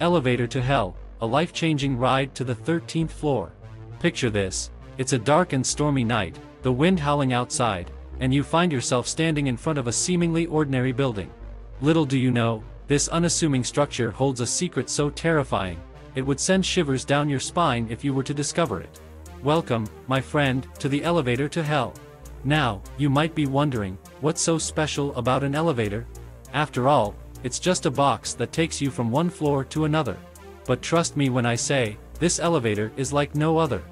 Elevator to Hell, a life-changing ride to the 13th floor. Picture this: it's a dark and stormy night, the wind howling outside, and you find yourself standing in front of a seemingly ordinary building. Little do you know, this unassuming structure holds a secret so terrifying, it would send shivers down your spine if you were to discover it. Welcome, my friend, to the elevator to hell. Now, you might be wondering, what's so special about an elevator? After all, it's just a box that takes you from one floor to another. But trust me when I say, this elevator is like no other.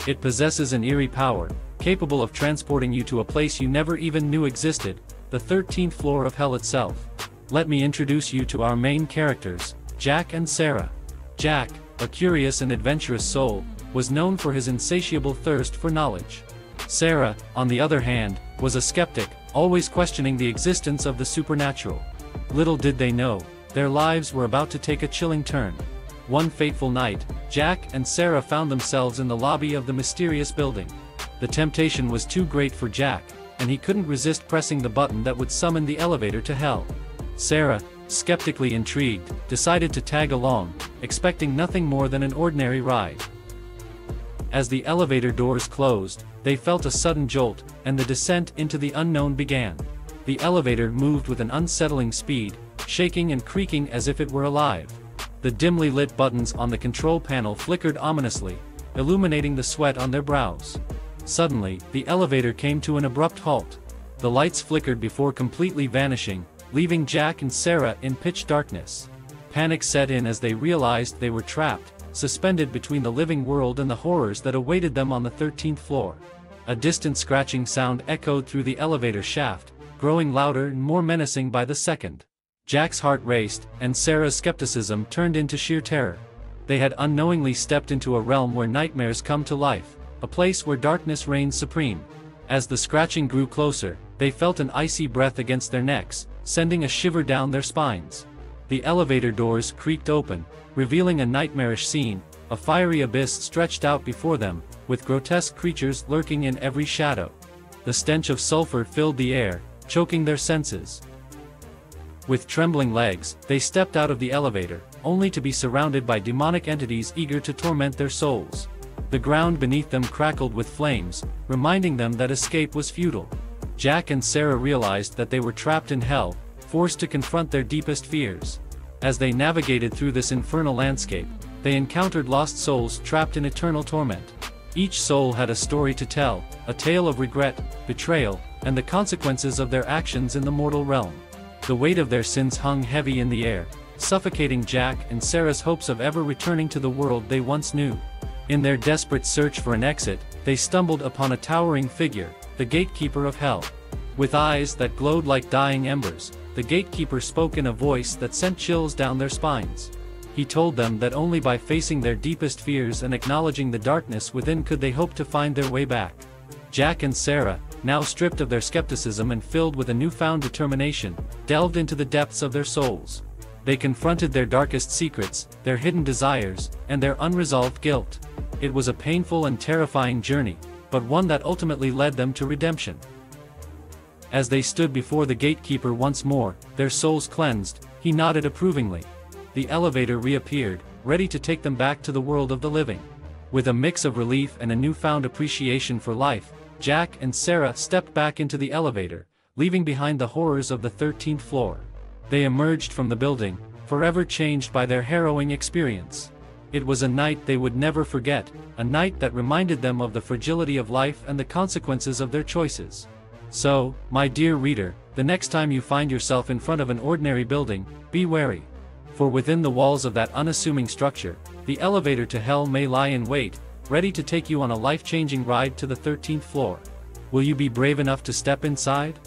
It possesses an eerie power, capable of transporting you to a place you never even knew existed, the 13th floor of hell itself. Let me introduce you to our main characters, Jack and Sarah. Jack, a curious and adventurous soul, was known for his insatiable thirst for knowledge. Sarah, on the other hand, was a skeptic, always questioning the existence of the supernatural. Little did they know, their lives were about to take a chilling turn. One fateful night, Jack and Sarah found themselves in the lobby of the mysterious building. The temptation was too great for Jack, and he couldn't resist pressing the button that would summon the elevator to hell. Sarah, skeptically intrigued, decided to tag along, expecting nothing more than an ordinary ride. As the elevator doors closed, they felt a sudden jolt, and the descent into the unknown began. The elevator moved with an unsettling speed, shaking and creaking as if it were alive. The dimly lit buttons on the control panel flickered ominously, illuminating the sweat on their brows. Suddenly, the elevator came to an abrupt halt. The lights flickered before completely vanishing, leaving Jack and Sarah in pitch darkness. Panic set in as they realized they were trapped, suspended between the living world and the horrors that awaited them on the 13th floor. A distant scratching sound echoed through the elevator shaft, growing louder and more menacing by the second. Jack's heart raced, and Sarah's skepticism turned into sheer terror. They had unknowingly stepped into a realm where nightmares come to life, a place where darkness reigns supreme. As the scratching grew closer, they felt an icy breath against their necks, sending a shiver down their spines. The elevator doors creaked open, revealing a nightmarish scene, a fiery abyss stretched out before them, with grotesque creatures lurking in every shadow. The stench of sulfur filled the air, choking their senses. With trembling legs, they stepped out of the elevator, only to be surrounded by demonic entities eager to torment their souls. The ground beneath them crackled with flames, reminding them that escape was futile. Jack and Sarah realized that they were trapped in hell, forced to confront their deepest fears. As they navigated through this infernal landscape, they encountered lost souls trapped in eternal torment. Each soul had a story to tell, a tale of regret, betrayal, and the consequences of their actions in the mortal realm. The weight of their sins hung heavy in the air, suffocating Jack and Sarah's hopes of ever returning to the world they once knew. In their desperate search for an exit, they stumbled upon a towering figure, the gatekeeper of hell. With eyes that glowed like dying embers, the gatekeeper spoke in a voice that sent chills down their spines. He told them that only by facing their deepest fears and acknowledging the darkness within could they hope to find their way back. Jack and Sarah, now stripped of their skepticism and filled with a newfound determination, delved into the depths of their souls. They confronted their darkest secrets, their hidden desires, and their unresolved guilt. It was a painful and terrifying journey, but one that ultimately led them to redemption. As they stood before the gatekeeper once more, their souls cleansed, he nodded approvingly. The elevator reappeared, ready to take them back to the world of the living. With a mix of relief and a newfound appreciation for life, Jack and Sarah stepped back into the elevator, leaving behind the horrors of the 13th floor. They emerged from the building, forever changed by their harrowing experience. It was a night they would never forget, a night that reminded them of the fragility of life and the consequences of their choices. So, my dear reader, the next time you find yourself in front of an ordinary building, be wary. For within the walls of that unassuming structure, the elevator to hell may lie in wait, ready to take you on a life-changing ride to the 13th floor. Will you be brave enough to step inside?